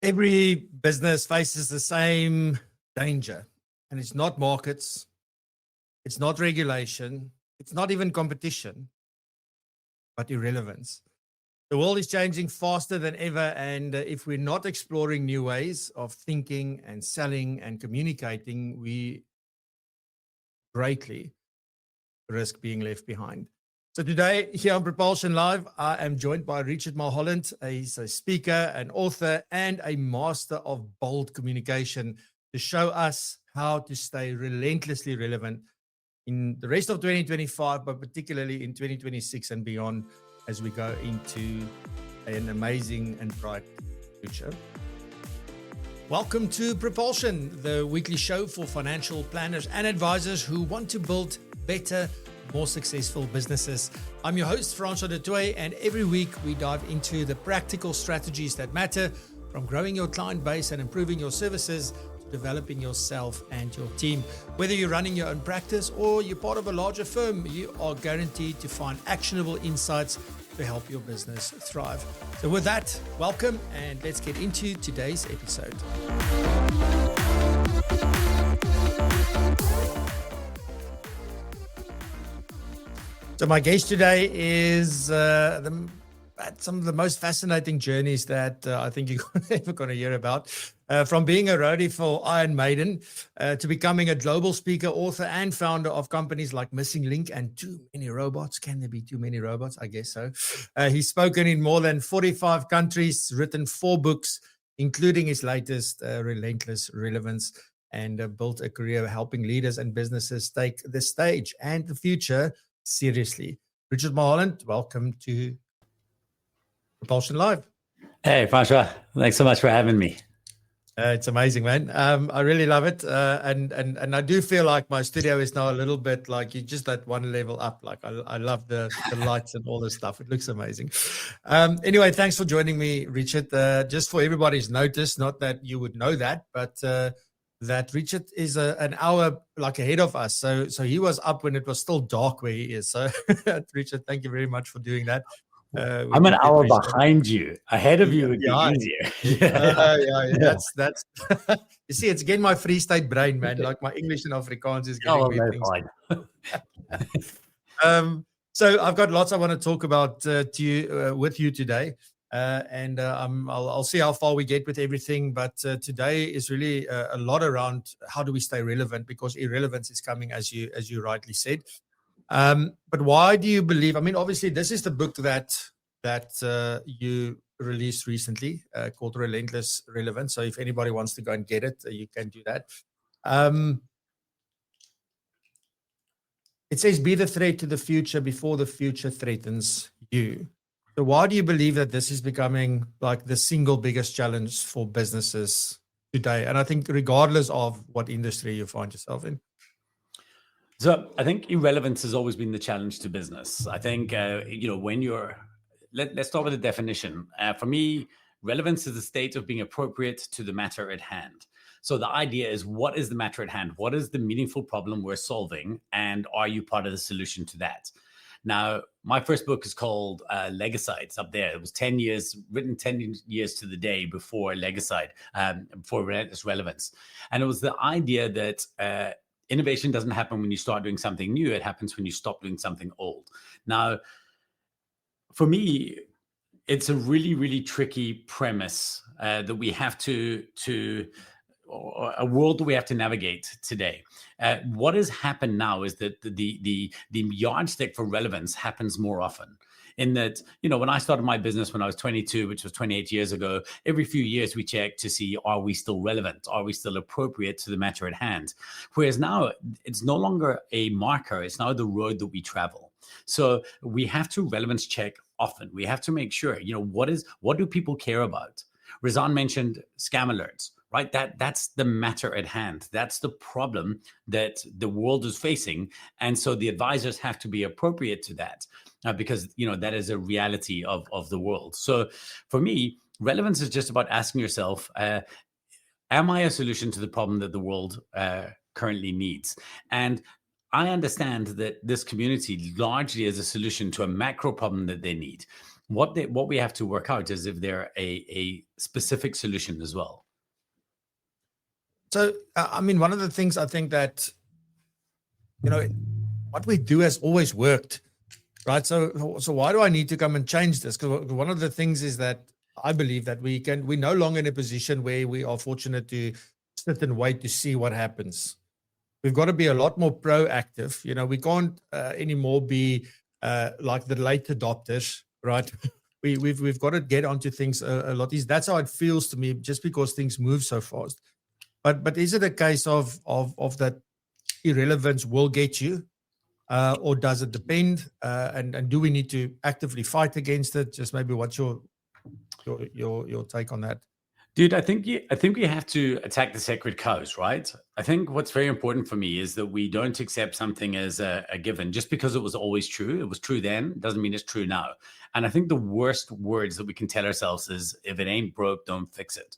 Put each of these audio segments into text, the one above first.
Every business faces the same danger, and it's not markets, it's not regulation, it's not even competition, but irrelevance. The world is changing faster than ever, and if we're not exploring new ways of thinking and selling and communicating, we greatly risk being left behind. So today, here on PROpulsion Live, I am joined by Richard Mulholland. He's a speaker, an author, and a master of bold communication to show us how to stay relentlessly relevant in the rest of 2025, but particularly in 2026 and beyond as we go into an amazing and bright future. Welcome to PROpulsion, the weekly show for financial planners and advisors who want to build better, more successful businesses. I'm your host, Francois du Toit, and every week we dive into the practical strategies that matter, from growing your client base and improving your services to developing yourself and your team. Whether you're running your own practice or you're part of a larger firm, you are guaranteed to find actionable insights to help your business thrive. So with that, welcome, and let's get into today's episode. So my guest today is some of the most fascinating journeys that I think you're ever going to hear about. From being a roadie for Iron Maiden to becoming a global speaker, author, and founder of companies like Missing Link and Too Many Robots. Can there be too many robots? I guess so. He's spoken in more than 45 countries, written 4 books, including his latest, Relentless, Relevance, and built a career helping leaders and businesses take the stage and the future seriously. Richard Mulholland, welcome to PROpulsion Live. Hey, Francois. Thanks so much for having me. It's amazing, man. I really love it. And I do feel like my studio is now a little bit like you just that one level up. Like I love the lights and all this stuff. It looks amazing. Anyway, thanks for joining me, Richard. Just for everybody's notice, not that you would know that, but that Richard is an hour like ahead of us. So he was up when it was still dark where he is. So Richard, thank you very much for doing that. I'm an hour behind you. Ahead of you would be easier. That's you see, it's again my Free State brain, man. Like my English and Afrikaans is getting me things. So I've got lots I want to talk about with you today. I'll see how far we get with everything. But today is really a lot around how do we stay relevant, because irrelevance is coming, as you rightly said. But why do you believe? I mean, obviously, this is the book that you released recently called Relentless, Relevance. So if anybody wants to go and get it, you can do that. It says, "Be the threat to the future before the future threatens you." So why do you believe that this is becoming like the single biggest challenge for businesses today? And I think regardless of what industry you find yourself in. So I think irrelevance has always been the challenge to business. I think, when let's start with the definition. For me, relevance is the state of being appropriate to the matter at hand. So the idea is, what is the matter at hand? What is the meaningful problem we're solving? And are you part of the solution to that? Now, my first book is called Legicide. It's up there. It was 10 years, written 10 years to the day before Legicide, before Relentless Relevance. And it was the idea that innovation doesn't happen when you start doing something new. It happens when you stop doing something old. Now, for me, it's a really, really tricky premise that we have or a world that we have to navigate today. What has happened now is that the yardstick for relevance happens more often. In that, when I started my business when I was 22, which was 28 years ago, every few years we check to see, are we still relevant? Are we still appropriate to the matter at hand? Whereas now it's no longer a marker. It's now the road that we travel. So we have to relevance check often. We have to make sure, what do people care about? Razan mentioned scam alerts. Right? That's the matter at hand. That's the problem that the world is facing. And so the advisors have to be appropriate to that because, that is a reality of the world. So for me, relevance is just about asking yourself, am I a solution to the problem that the world currently needs? And I understand that this community largely is a solution to a macro problem that they need. What we have to work out is if they're a specific solution as well. So, I mean, one of the things I think that, what we do has always worked, right? So why do I need to come and change this? Because one of the things is that I believe that we're no longer in a position where we are fortunate to sit and wait to see what happens. We've got to be a lot more proactive. We can't anymore be like the late adopters, right? We've got to get onto things a lot easier. That's how it feels to me, just because things move so fast. But is it a case of that irrelevance will get you, or does it depend? And do we need to actively fight against it? Just maybe what's your take on that? Dude, I think we have to attack the sacred cows, right? I think what's very important for me is that we don't accept something as a given. Just because it was always true, it was true then, doesn't mean it's true now. And I think the worst words that we can tell ourselves is, if it ain't broke, don't fix it.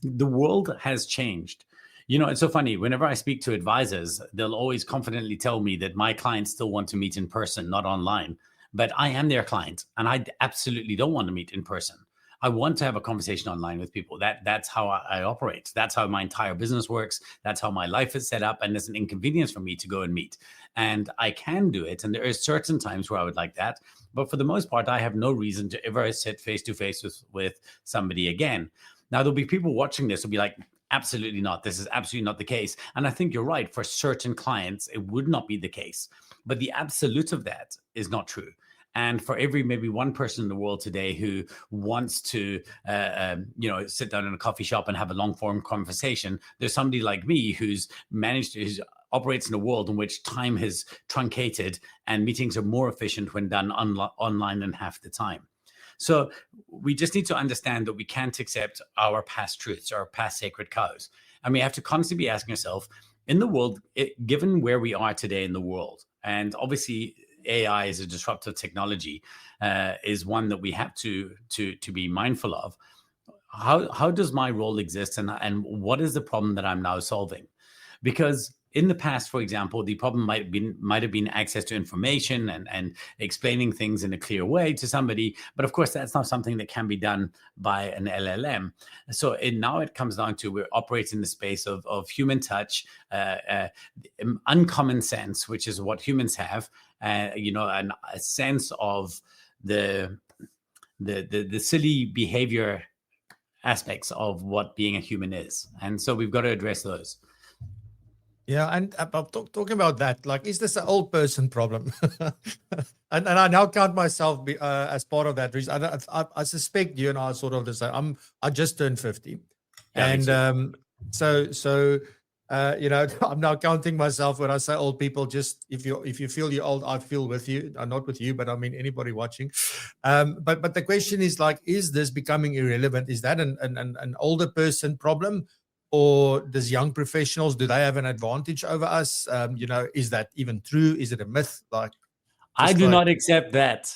The world has changed. It's so funny. Whenever I speak to advisors, they'll always confidently tell me that my clients still want to meet in person, not online. But I am their client, and I absolutely don't want to meet in person. I want to have a conversation online with people. That's how I operate. That's how my entire business works. That's how my life is set up. And it's an inconvenience for me to go and meet. And I can do it. And there are certain times where I would like that. But for the most part, I have no reason to ever sit face to face with somebody again. Now, there'll be people watching this who'll be like, absolutely not. This is absolutely not the case. And I think you're right. For certain clients, it would not be the case. But the absolute of that is not true. And for every maybe one person in the world today who wants to, sit down in a coffee shop and have a long form conversation, there's somebody like me who's operates in a world in which time has truncated and meetings are more efficient when done online than half the time. So we just need to understand that we can't accept our past truths, our past sacred cows. And we have to constantly be asking ourselves, in the world, given where we are today in the world, and obviously AI is a disruptive technology, is one that we have to be mindful of. How does my role exist, and what is the problem that I'm now solving? Because in the past, for example, the problem might have been access to information and explaining things in a clear way to somebody. But of course, that's not something that can be done by an LLM. So now it comes down to, we're operating in the space of human touch, uncommon sense, which is what humans have, and a sense of the silly behavior aspects of what being a human is. And so we've got to address those. Yeah, and talking about that, like, is this an old person problem? and I now count myself as part of that reason. I suspect you and I are sort of the same. I just turned 50, yeah, and so I'm now counting myself when I say old people. Just if you feel you're old, I feel with you. Not with you, but I mean anybody watching. But the question is, like, is this becoming irrelevant? Is that an older person problem? Or does young professionals, do they have an advantage over us? Is that even true? Is it a myth? I do not accept that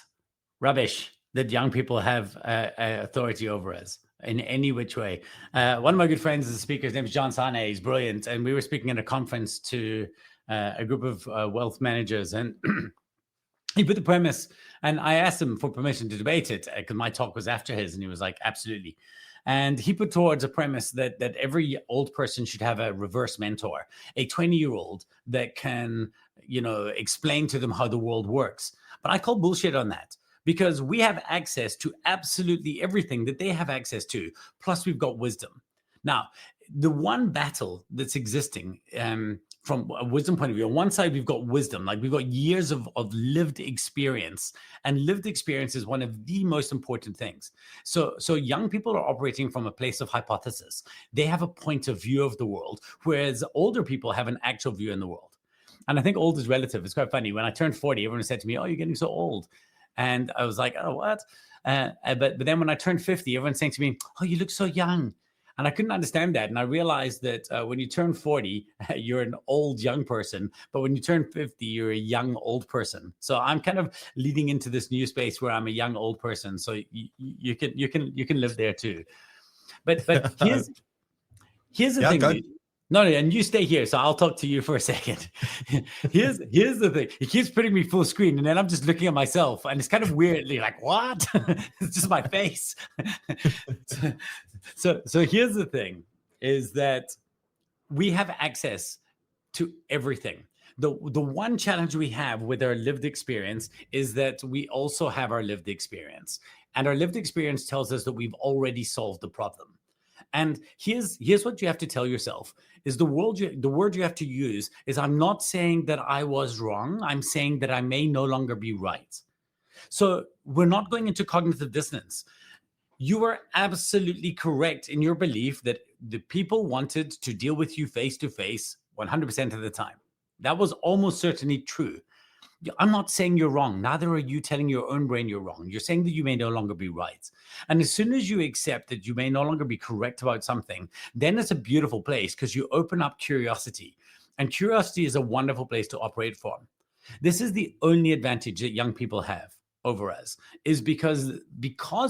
rubbish that young people have authority over us in any which way. One of my good friends is a speaker. His name is John Sane. He's brilliant. And we were speaking at a conference to a group of wealth managers. And he put the premise, and I asked him for permission to debate it because my talk was after his. And he was like, absolutely. And he put towards a premise that every old person should have a reverse mentor, a 20-year-old that can, explain to them how the world works. But I call bullshit on that, because we have access to absolutely everything that they have access to. Plus, we've got wisdom. Now, the one battle that's existing from a wisdom point of view, on one side, we've got wisdom, like we've got years of lived experience, and lived experience is one of the most important things. So young people are operating from a place of hypothesis. They have a point of view of the world, whereas older people have an actual view in the world. And I think old is relative. It's quite funny. When I turned 40, everyone said to me, "Oh, you're getting so old." And I was like, "Oh, what?" But then when I turned 50, everyone's saying to me, "Oh, you look so young." And I couldn't understand that. And I realized that when you turn 40, you're an old young person. But when you turn 50, you're a young old person. So I'm kind of leading into this new space where I'm a young old person. So you can live there too. But here's the thing. No, and you stay here, so I'll talk to you for a second. Here's the thing. He keeps putting me full screen, and then I'm just looking at myself, and it's kind of weirdly like, what? It's just my face. So here's the thing: is that we have access to everything. The one challenge we have with our lived experience is that we also have our lived experience, and our lived experience tells us that we've already solved the problem. And here's what you have to tell yourself is the word you have to use is, I'm not saying that I was wrong. I'm saying that I may no longer be right. So we're not going into cognitive dissonance. You are absolutely correct in your belief that the people wanted to deal with you face to face 100% of the time. That was almost certainly true. I'm not saying you're wrong. Neither are you telling your own brain you're wrong. You're saying that you may no longer be right. And as soon as you accept that you may no longer be correct about something, then it's a beautiful place because you open up curiosity. And curiosity is a wonderful place to operate from. This is the only advantage that young people have over us, is because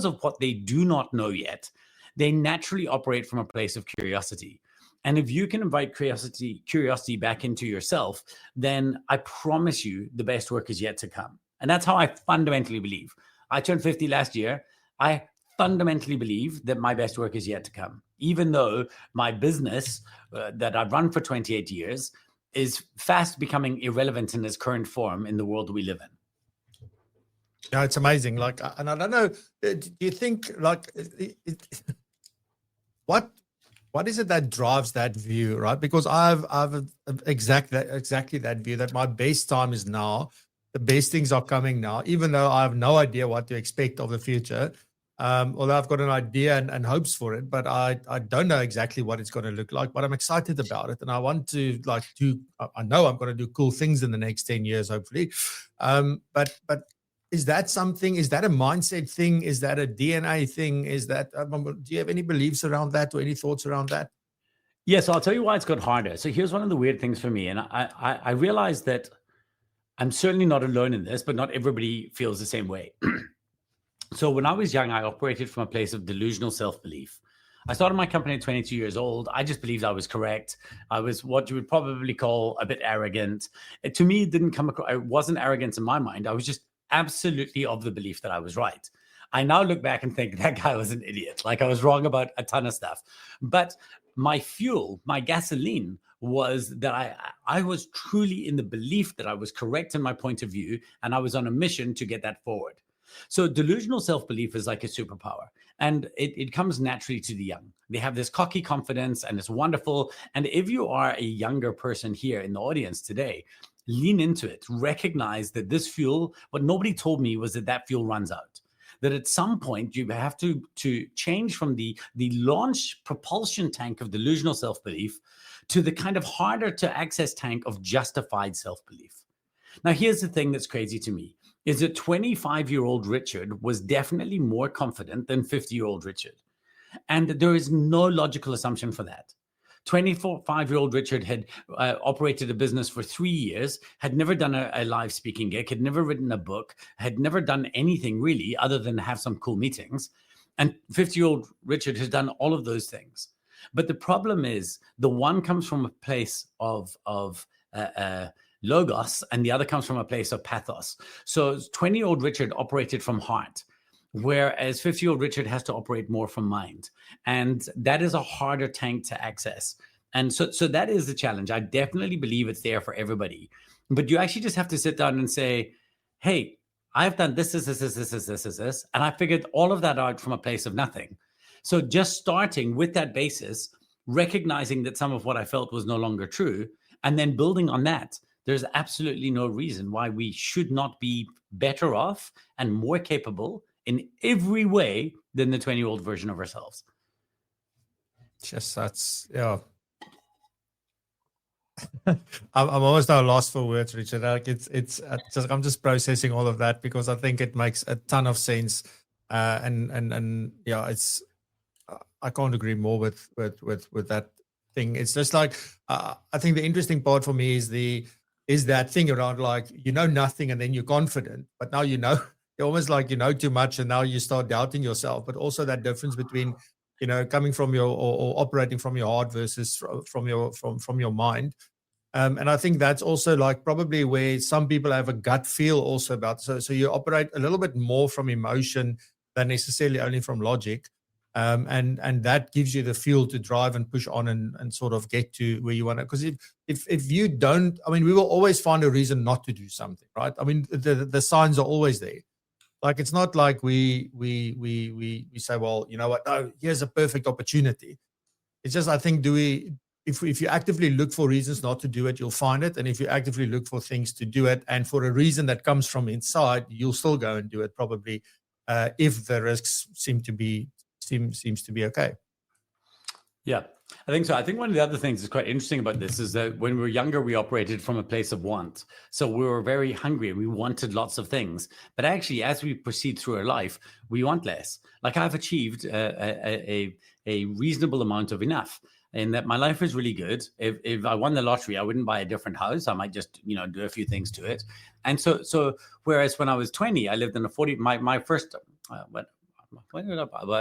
of what they do not know yet, they naturally operate from a place of curiosity. And if you can invite curiosity back into yourself, then I promise you the best work is yet to come. And that's how I fundamentally believe. I turned 50 last year. I fundamentally believe that my best work is yet to come, even though my business that I've run for 28 years is fast becoming irrelevant in its current form in the world we live in. Yeah, it's amazing. Like, and I don't know, do you think like what is it that drives that view, right? Because I've exactly that view, that my best time is now. The best things are coming now, even though I have no idea what to expect of the future. Although I've got an idea and hopes for it, but I don't know exactly what it's going to look like, but I'm excited about it. And I want to I know I'm going to do cool things in the next 10 years, hopefully. But is that something? Is that a mindset thing? Is that a DNA thing? Is that, do you have any beliefs around that or any thoughts around that? Yeah, so I'll tell you why it's got harder. So here's one of the weird things for me. And I realize that I'm certainly not alone in this, but not everybody feels the same way. So when I was young, I operated from a place of delusional self-belief. I started my company at 22 years old. I just believed I was correct. I was what you would probably call a bit arrogant. To me, it didn't come across, it wasn't arrogance in my mind. I was just absolutely of the belief that I was right. I now look back and think that guy was an idiot. Like, I was wrong about a ton of stuff. But my fuel, my gasoline, was that I was truly in the belief that I was correct in my point of view, and I was on a mission to get that forward. So delusional self-belief is like a superpower, and it comes naturally to the young. They have this cocky confidence, and it's wonderful. And if you are a younger person here in the audience today, lean into it. Recognize that this fuel, what nobody told me was that fuel runs out. That at some point you have to change from the launch propulsion tank of delusional self-belief to the kind of harder to access tank of justified self-belief. Now, here's the thing that's crazy to me, is that 25-year-old Richard was definitely more confident than 50-year-old Richard. And there is no logical assumption for that. 25-year-old Richard had operated a business for 3 years, had never done a live speaking gig, had never written a book, had never done anything really other than have some cool meetings. And 50-year-old Richard has done all of those things. But the problem is, the one comes from a place of logos, and the other comes from a place of pathos. So 20-year-old Richard operated from heart, whereas 50-year-old Richard has to operate more from mind. And that is a harder tank to access. And so that is the challenge. I definitely believe it's there for everybody. But you actually just have to sit down and say, hey, I've done this, and I figured all of that out from a place of nothing. So just starting with that basis, recognizing that some of what I felt was no longer true, and then building on that, there's absolutely no reason why we should not be better off and more capable in every way than the 20-year-old version of ourselves. Just that's, yeah. I'm almost now lost for words, Richard. Like I'm just processing all of that because I think it makes a ton of sense. And yeah, I can't agree more with that thing. It's just like, I think the interesting part for me is that thing around, like, you know nothing and then you're confident, but now you know, you're almost like you know too much and now you start doubting yourself. But also that difference between coming from or operating from your heart versus from your mind. And I think that's also like probably where some people have a gut feel also about. So you operate a little bit more from emotion than necessarily only from logic. And that gives you the fuel to drive and push on and sort of get to where you want to. Because if you don't, I mean, we will always find a reason not to do something, right? I mean, the signs are always there. Like, it's not like we say, well, you know what? No, here's a perfect opportunity. It's just, I think, if you actively look for reasons not to do it, you'll find it. And if you actively look for things to do it, and for a reason that comes from inside, you'll still go and do it probably, if the risks seems to be okay. Yeah, I think so. I think one of the other things that's quite interesting about this is that when we were younger, we operated from a place of want. So we were very hungry and we wanted lots of things. But actually, as we proceed through our life, we want less. Like, I've achieved a reasonable amount of enough, in that my life is really good. If I won the lottery, I wouldn't buy a different house. I might just, do a few things to it. And so whereas when I was 20, I lived in my first, about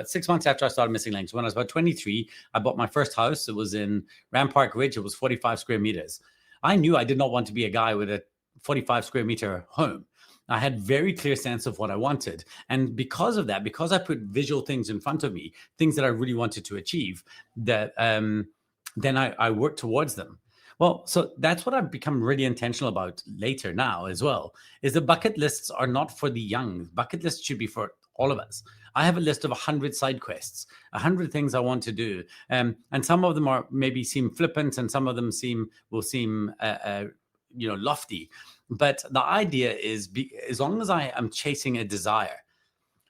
6 months after I started Missing Links, when I was about 23, I bought my first house. It was in Rampart Ridge. It was 45 square meters. I knew I did not want to be a guy with a 45 square meter home. I had very clear sense of what I wanted. And because of that, because I put visual things in front of me, things that I really wanted to achieve, that then I worked towards them. Well, so that's what I've become really intentional about later now as well, is the bucket lists are not for the young. Bucket lists should be for all of us. I have a list of 100 side quests, 100 things I want to do. And some of them maybe seem flippant, and some of them will seem lofty. But the idea is, as long as I am chasing a desire.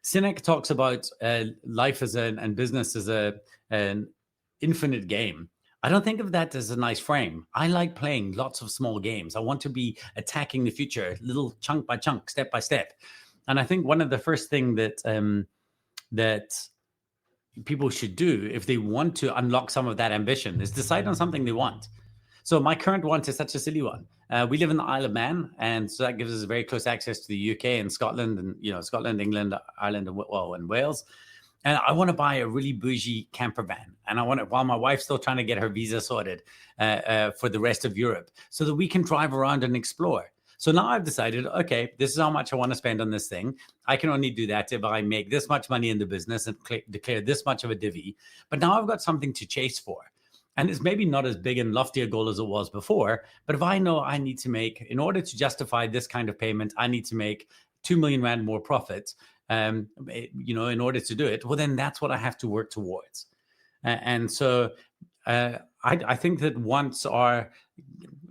Sinek talks about life and business as an infinite game. I don't think of that as a nice frame. I like playing lots of small games. I want to be attacking the future, little chunk by chunk, step by step. And I think one of the first things that people should do if they want to unlock some of that ambition is decide on something they want. So my current want is such a silly one. We live in the Isle of Man, and so that gives us very close access to the UK and Scotland, and Scotland, England, Ireland, and Wales. And I want to buy a really bougie camper van, and I want it while my wife's still trying to get her visa sorted for the rest of Europe, so that we can drive around and explore. So now I've decided, okay, this is how much I want to spend on this thing. I can only do that if I make this much money in the business and declare this much of a divvy. But now I've got something to chase for. And it's maybe not as big and lofty a goal as it was before. But if I know I need to make, in order to justify this kind of payment, I need to make 2 million Rand more profit, in order to do it, well, then that's what I have to work towards. And so I think that once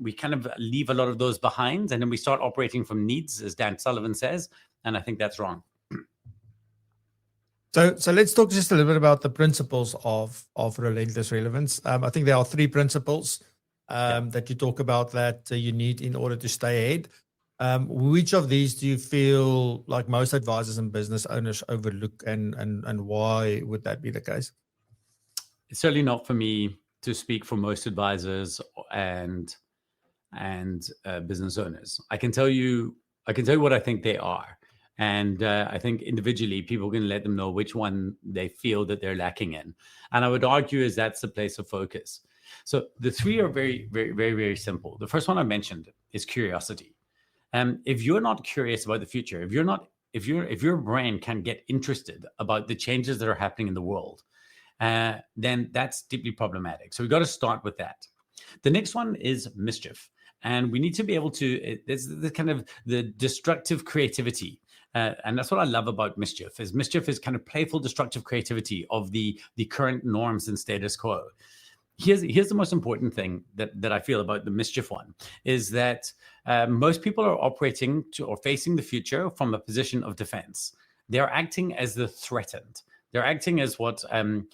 we kind of leave a lot of those behind, and then we start operating from needs, as Dan Sullivan says, and I think that's wrong. So let's talk just a little bit about the principles of relentless relevance. I think there are 3 principles that you talk about that you need in order to stay ahead. Which of these do you feel like most advisors and business owners overlook, and why would that be the case? It's certainly not for me to speak for most advisors and business owners. I can tell you what I think they are. And I think individually, people can let them know which one they feel that they're lacking in. And I would argue is that's the place of focus. So the 3 are very, very, very, very simple. The first one I mentioned is curiosity. If you're not curious about the future, if your brain can get interested about the changes that are happening in the world, then that's deeply problematic. So we've got to start with that. The next one is mischief. And we need to be able to, it's the kind of the destructive creativity. And that's what I love about mischief is kind of playful, destructive creativity of the current norms and status quo. Here's the most important thing that I feel about the mischief one is that most people are operating or facing the future from a position of defense. They're acting as the threatened. They're acting as what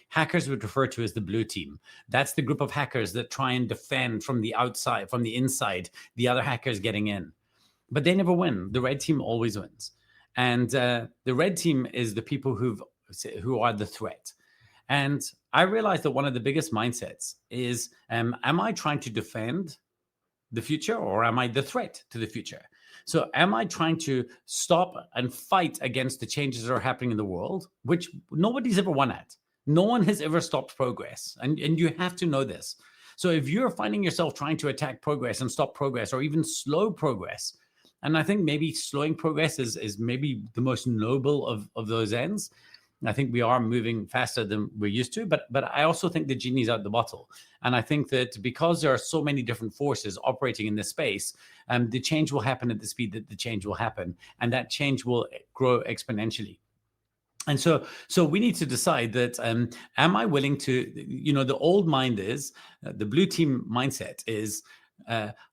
hackers would refer to as the blue team. That's the group of hackers that try and defend from the outside, from the inside, the other hackers getting in. But they never win. The red team always wins. And the red team is the people who are the threat. And I realized that one of the biggest mindsets is, am I trying to defend the future, or am I the threat to the future? So am I trying to stop and fight against the changes that are happening in the world, which nobody's ever won at? No one has ever stopped progress. And you have to know this. So if you're finding yourself trying to attack progress and stop progress or even slow progress, and I think maybe slowing progress is maybe the most noble of those ends. I think we are moving faster than we're used to, but I also think the genie's out the bottle. And I think that because there are so many different forces operating in this space, the change will happen at the speed that the change will happen, and that change will grow exponentially. And so we need to decide that, am I willing to, the old mind is, the blue team mindset is,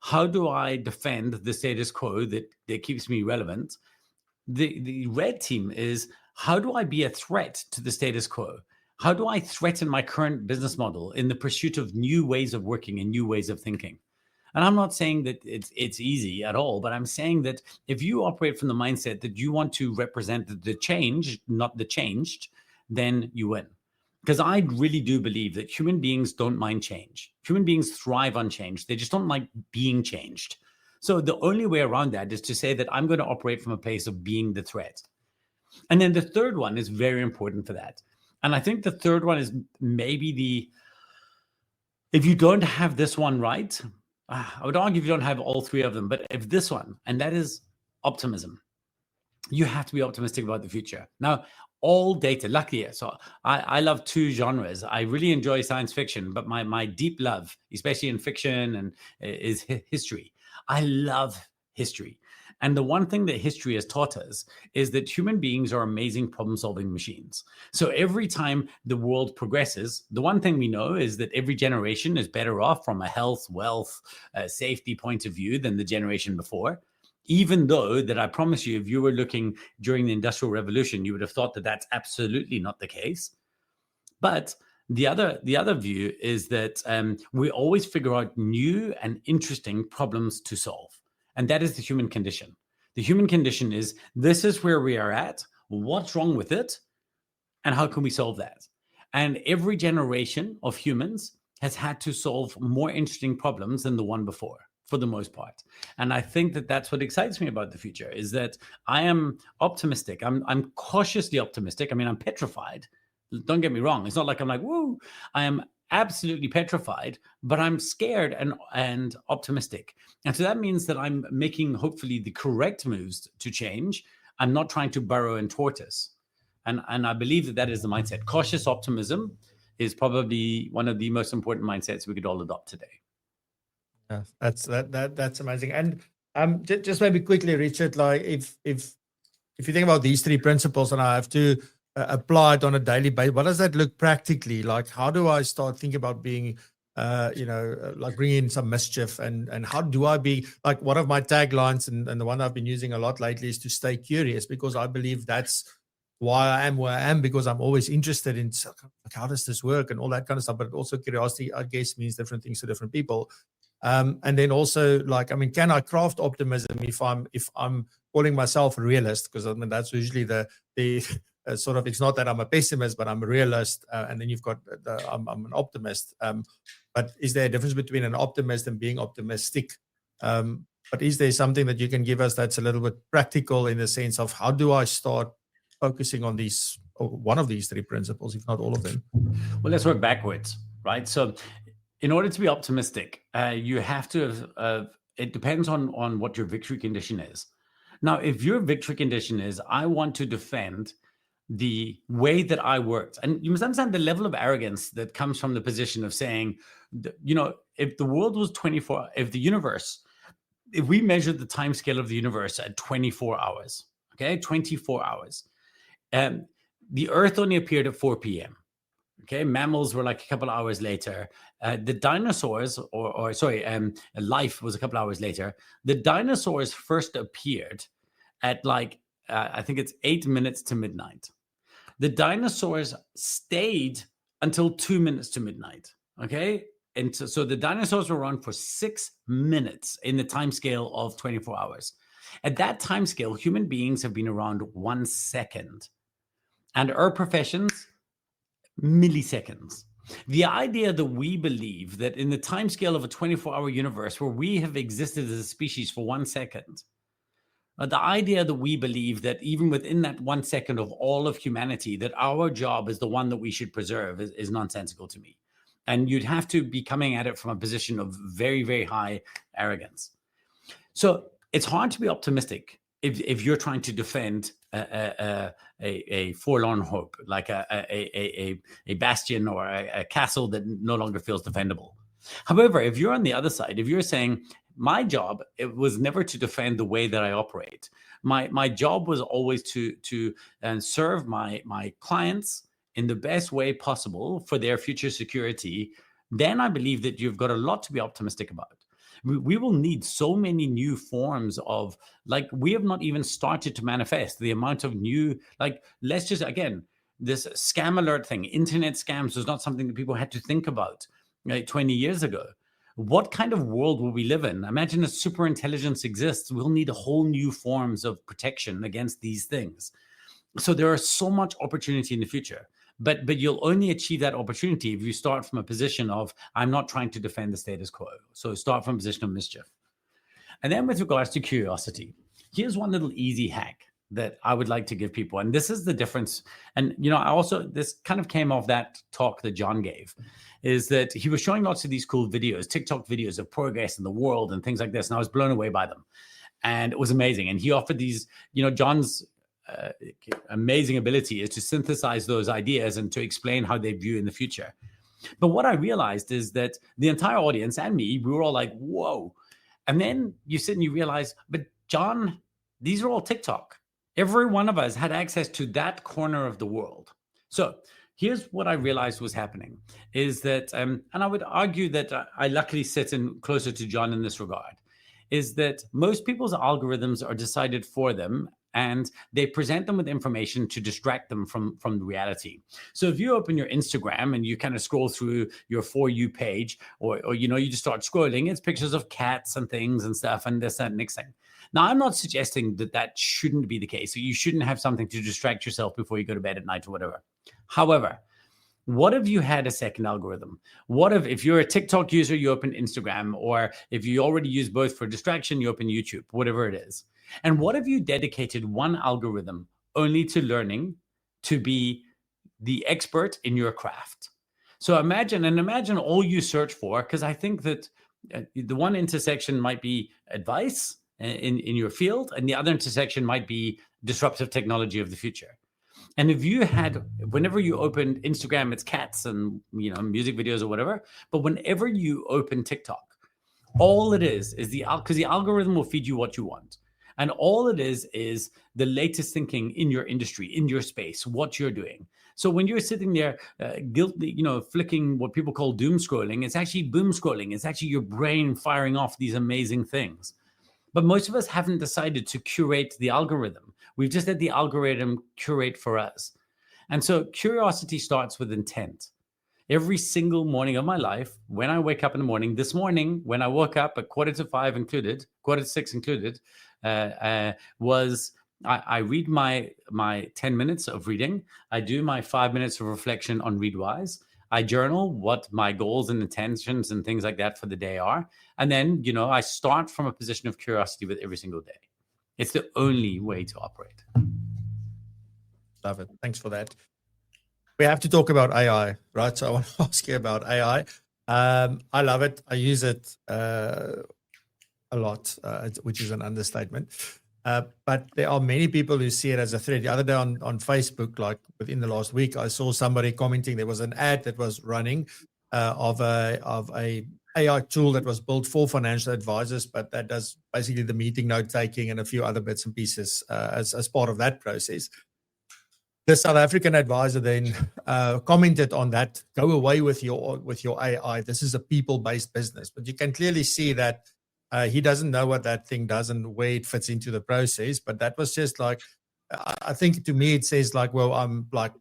how do I defend the status quo that keeps me relevant? The red team is, how do I be a threat to the status quo? How do I threaten my current business model in the pursuit of new ways of working and new ways of thinking? And I'm not saying that it's easy at all, but I'm saying that if you operate from the mindset that you want to represent the change, not the changed, then you win. Because I really do believe that human beings don't mind change. Human beings thrive on change. They just don't like being changed. So the only way around that is to say that I'm going to operate from a place of being the threat. And then the third one is very important for that. And I think the third one is maybe if you don't have this one right, I would argue if you don't have all three of them, but if this one, and that is optimism, you have to be optimistic about the future. Now, all data, luckily, so I love two genres. I really enjoy science fiction, but my deep love, especially in fiction, is history. I love history. And the one thing that history has taught us is that human beings are amazing problem-solving machines. So every time the world progresses, the one thing we know is that every generation is better off from a health, wealth, safety point of view than the generation before. Even though that I promise you, if you were looking during the Industrial Revolution, you would have thought that that's absolutely not the case. But the other view is that we always figure out new and interesting problems to solve. And that is the human condition. The human condition is, this is where we are at, what's wrong with it, and how can we solve that? And every generation of humans has had to solve more interesting problems than the one before, for the most part. And I think that that's what excites me about the future, is that I am optimistic. I'm cautiously optimistic. I mean, I'm petrified. Don't get me wrong. It's not like I'm like, woo. I am absolutely petrified, but I'm scared and optimistic. And so that means that I'm making, hopefully, the correct moves to change. I'm not trying to burrow and tortoise. And I believe that is the mindset. Cautious optimism is probably one of the most important mindsets we could all adopt today. Yeah, that's amazing. And just maybe quickly, Richard, like if you think about these three principles and I have to apply it on a daily basis, what does that look practically like? How do I start thinking about being, like bringing in some mischief, and how do I be, like, one of my taglines and the one I've been using a lot lately is to stay curious, because I believe that's why I am where I am, because I'm always interested in, like, how does this work and all that kind of stuff. But also curiosity, I guess, means different things to different people. And then also, like, I mean, can I craft optimism if I'm calling myself a realist? Because I mean, that's usually the sort of, it's not that I'm a pessimist, but I'm a realist. And then you've got I'm an optimist. But is there a difference between an optimist and being optimistic? But is there something that you can give us that's a little bit practical in the sense of, how do I start focusing on these, or one of these three principles, if not all of them? Well, let's work backwards, right? So in order to be optimistic, you have to, it depends on what your victory condition is. Now, if your victory condition is, I want to defend the way that I worked, and you must understand the level of arrogance that comes from the position of saying, if the world was 24, if we measured the time scale of the universe at 24 hours, okay, 24 hours, the Earth only appeared at 4 p.m. Okay, mammals were like a couple of hours later. The dinosaurs, life was a couple of hours later. The dinosaurs first appeared at I think it's 8 minutes to midnight. The dinosaurs stayed until 2 minutes to midnight. Okay, and so the dinosaurs were around for 6 minutes in the time scale of 24 hours. At that time scale, human beings have been around 1 second, and our professions, milliseconds. The idea that we believe that in the time scale of a 24-hour universe where we have existed as a species for 1 second, The idea that we believe that even within that 1 second of all of humanity, that our job is the one that we should preserve is nonsensical to me. And you'd have to be coming at it from a position of very, very high arrogance. So it's hard to be optimistic if you're trying to defend a forlorn hope, like a bastion or a castle that no longer feels defendable. However, if you're on the other side, if you're saying, my job, it was never to defend the way that I operate. My job was always to serve my clients in the best way possible for their future security. Then I believe that you've got a lot to be optimistic about. We will need so many new forms of, like, we have not even started to manifest the amount of new, like, let's just, again, this scam alert thing, internet scams was not something that people had to think about 20 years ago. What kind of world will we live in? Imagine a super intelligence exists. We'll need a whole new forms of protection against these things. So there is so much opportunity in the future, but you'll only achieve that opportunity if you start from a position of, I'm not trying to defend the status quo. So start from a position of mischief. And then with regards to curiosity, here's one little easy hack that I would like to give people. And this is the difference. And, I also, this kind of came off that talk that John gave, is that he was showing lots of these cool videos, TikTok videos of progress in the world and things like this. And I was blown away by them. And it was amazing. And he offered these, John's amazing ability is to synthesize those ideas and to explain how they view in the future. But what I realized is that the entire audience and me, we were all like, whoa. And then you sit and you realize, but John, these are all TikTok. Every one of us had access to that corner of the world. So here's what I realized was happening is that, and I would argue that I luckily sit in closer to John in this regard, is that most people's algorithms are decided for them and they present them with information to distract them from reality. So if you open your Instagram and you kind of scroll through your For You page, or you just start scrolling, it's pictures of cats and things and stuff and this, that, and next thing. Now, I'm not suggesting that shouldn't be the case. So you shouldn't have something to distract yourself before you go to bed at night or whatever. However, what if you had a second algorithm? What if you're a TikTok user, you open Instagram, or if you already use both for distraction, you open YouTube, whatever it is. And what if you dedicated one algorithm only to learning to be the expert in your craft? So imagine all you search for, because I think that the one intersection might be advice in your field, and the other intersection might be disruptive technology of the future. And if you had, whenever you opened Instagram, it's cats and music videos or whatever, but whenever you open TikTok, all it is because the algorithm will feed you what you want. And all it is the latest thinking in your industry, in your space, what you're doing. So when you're sitting there guiltily, flicking what people call doom scrolling, it's actually boom scrolling. It's actually your brain firing off these amazing things. But most of us haven't decided to curate the algorithm. We've just let the algorithm curate for us. And so curiosity starts with intent. Every single morning of my life, when I wake up in the morning, this morning, when I woke up at 4:45 included, 4:45 included, I read my 10 minutes of reading. I do my 5 minutes of reflection on Readwise. I journal what my goals and intentions and things like that for the day are. And then, I start from a position of curiosity with every single day. It's the only way to operate. Love it. Thanks for that. We have to talk about AI, right? So I want to ask you about AI. I love it. I use it a lot, which is an understatement. But there are many people who see it as a threat. The other day on Facebook, like within the last week, I saw somebody commenting there was an ad that was running of a AI tool that was built for financial advisors, but that does basically the meeting note taking and a few other bits and pieces as part of that process. The South African advisor then commented on that. Go away with your AI. This is a people-based business, but you can clearly see that he doesn't know what that thing does and where it fits into the process. But that was just like, I think to me it says like, well, I'm like,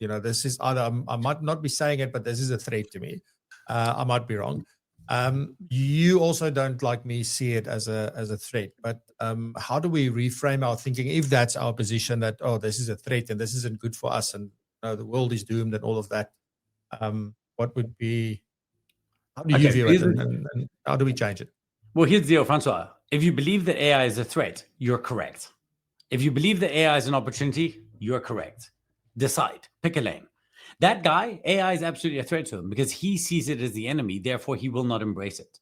this is either I might not be saying it, but this is a threat to me. I might be wrong. You also don't, like me, see it as a threat, but how do we reframe our thinking if that's our position that, this is a threat and this isn't good for us and the world is doomed and all of that? What would be, how do you view it and how do we change it? Well, here's the deal, Francois. If you believe that AI is a threat, you're correct. If you believe that AI is an opportunity, you're correct. Decide, pick a lane. That guy, AI is absolutely a threat to him because he sees it as the enemy, therefore he will not embrace it.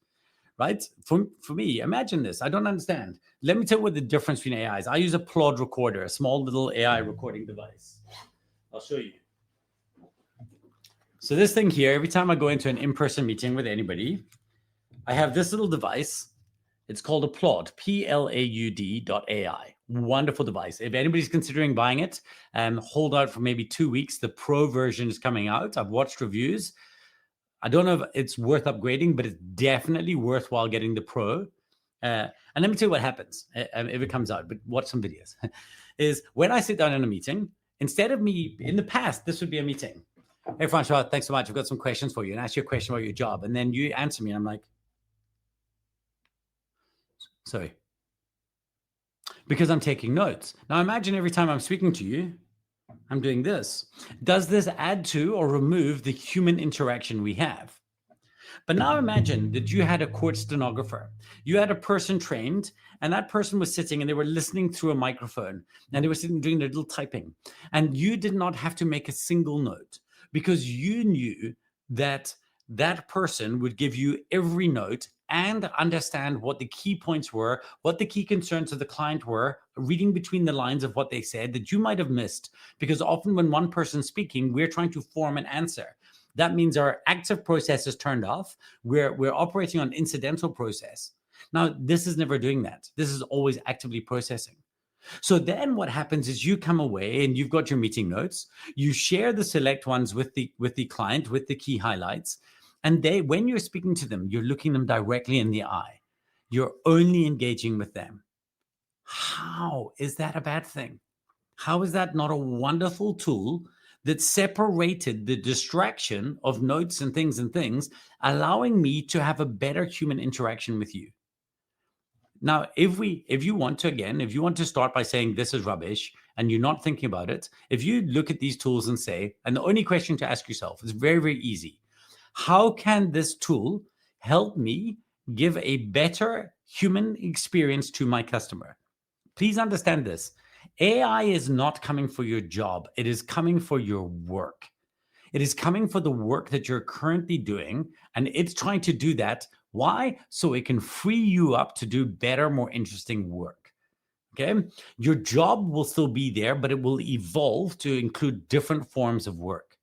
Right? For me, imagine this. I don't understand. Let me tell you what the difference between AI is. I use a Plod recorder, a small little AI recording device. I'll show you. So this thing here, every time I go into an in-person meeting with anybody, I have this little device. It's called a Plod, PLAUD.ai. Wonderful device. If anybody's considering buying it, hold out for maybe 2 weeks. The Pro version is coming out. I've watched reviews. I don't know if it's worth upgrading, but it's definitely worthwhile getting the Pro. And let me tell you what happens if it comes out, but watch some videos. Is when I sit down in a meeting, instead of me, in the past, this would be a meeting. Hey, Francois, thanks so much. I've got some questions for you and ask you a question about your job. And then you answer me. And I'm like, sorry. Because I'm taking notes. Now imagine every time I'm speaking to you, I'm doing this. Does this add to or remove the human interaction we have? But now imagine that you had a court stenographer. You had a person trained, and that person was sitting and they were listening through a microphone, and they were sitting doing their little typing. And you did not have to make a single note because you knew that that person would give you every note and understand what the key points were, what the key concerns of the client were, reading between the lines of what they said that you might have missed. Because often when one person's speaking, we're trying to form an answer. That means our active process is turned off. We're operating on incidental process. Now, this is never doing that. This is always actively processing. So then what happens is you come away and you've got your meeting notes. You share the select ones with the client, with the key highlights. And when you're speaking to them, you're looking them directly in the eye. You're only engaging with them. How is that a bad thing? How is that not a wonderful tool that separated the distraction of notes and things, allowing me to have a better human interaction with you? Now, if you want to start by saying this is rubbish and you're not thinking about it, if you look at these tools and say, and the only question to ask yourself is very, very easy. How can this tool help me give a better human experience to my customer? Please understand this. AI is not coming for your job. It is coming for your work. It is coming for the work that you're currently doing, and it's trying to do that. Why? So it can free you up to do better, more interesting work. Okay? Your job will still be there, but it will evolve to include different forms of work.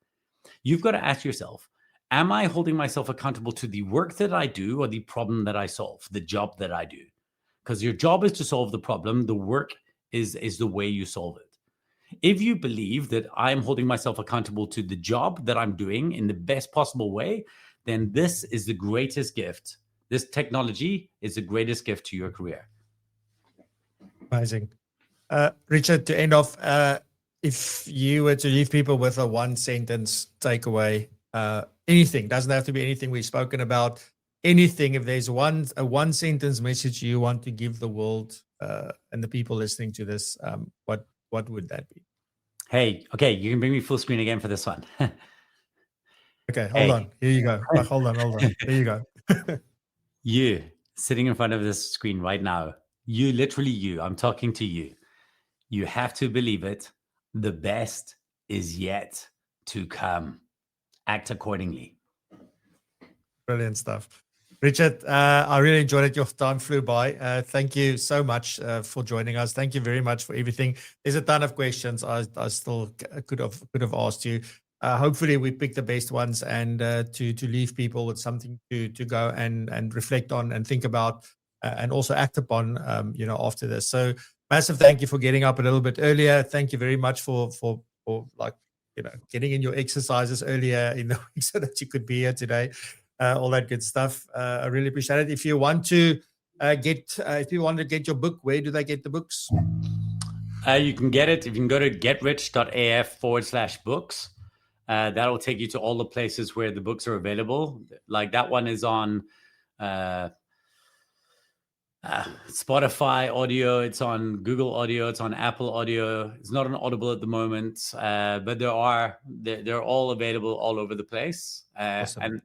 You've got to ask yourself, am I holding myself accountable to the work that I do or the problem that I solve, the job that I do? Because your job is to solve the problem. The work is the way you solve it. If you believe that I'm holding myself accountable to the job that I'm doing in the best possible way, then this is the greatest gift. This technology is the greatest gift to your career. Amazing. Richard, to end off, if you were to leave people with a one sentence takeaway, anything, doesn't have to be anything we've spoken about, anything, if there's a one sentence message you want to give the world and the people listening to this, what would that be? Hey, okay, you can bring me full screen again for this one. Okay, hold on. Here you go. Hold on. There you go. You sitting in front of this screen right now, I'm talking to you. You have to believe it. The best is yet to come. Act accordingly. Brilliant stuff. Richard, I really enjoyed it. Your time flew by. Thank you so much for joining us. Thank you very much for everything. There's a ton of questions I still could have asked you. Hopefully we pick the best ones and to leave people with something to go and reflect on and think about and also act upon after this. So massive thank you for getting up a little bit earlier. Thank you very much for getting in your exercises earlier in the week so that you could be here today. All that good stuff. I really appreciate it. If you want to get your book, where do they get the books? You can get it. You can go to getrich.af/books. That will take you to all the places where the books are available. Like that one is on Spotify audio. It's on Google Audio. It's on Apple Audio. It's not on Audible at the moment, but they're all available all over the place. Awesome. And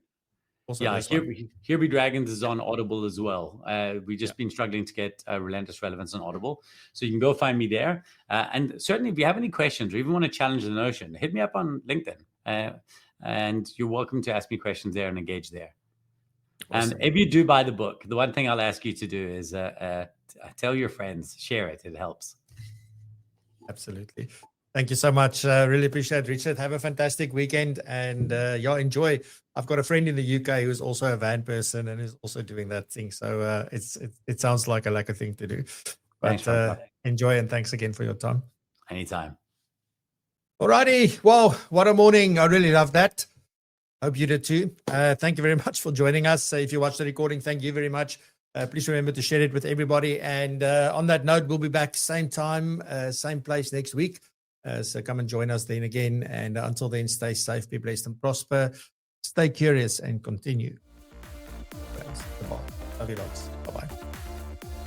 Also Yeah, this one. Here Be Dragons is on Audible as well. We've just been struggling to get Relentless Relevance on Audible. So you can go find me there. And certainly if you have any questions or even want to challenge the notion, hit me up on LinkedIn. And you're welcome to ask me questions there and engage there. Awesome. And if you do buy the book, the one thing I'll ask you to do is tell your friends, share it. It helps. Absolutely. Thank you so much. Really appreciate it, Richard. Have a fantastic weekend and enjoy. I've got a friend in the UK who's also a van person and is also doing that thing. So it sounds like a thing to do. But Thanks, enjoy and thanks again for your time. Anytime. Alrighty. Well, what a morning. I really love that. Hope you did too. Thank you very much for joining us. If you watched the recording, thank you very much. Please remember to share it with everybody. And on that note, we'll be back same time, same place next week. So come and join us then again. And until then, stay safe, be blessed and prosper. Stay curious and continue. Love you lots. Bye-bye.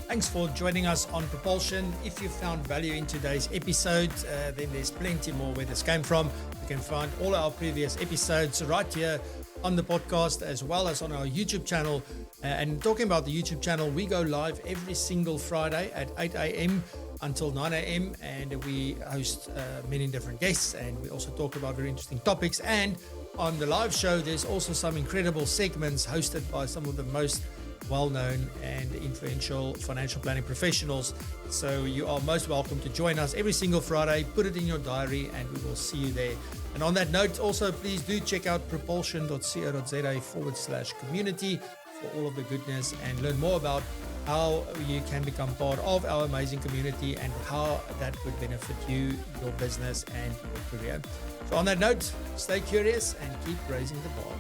Thanks for joining us on PROpulsion. If you found value in today's episode, then there's plenty more where this came from. You can find all our previous episodes right here on the podcast as well as on our YouTube channel. And talking about the YouTube channel, we go live every single Friday at 8 a.m. until 9 a.m. and we host many different guests and we also talk about very interesting topics. And on the live show, there's also some incredible segments hosted by some of the most well-known and influential financial planning professionals. So you are most welcome to join us every single Friday. Put it in your diary and we will see you there. And on that note, also please do check out propulsion.co.za/community for all of the goodness and learn more about how you can become part of our amazing community and how that would benefit you, your business and your career. So on that note, stay curious and keep raising the bar.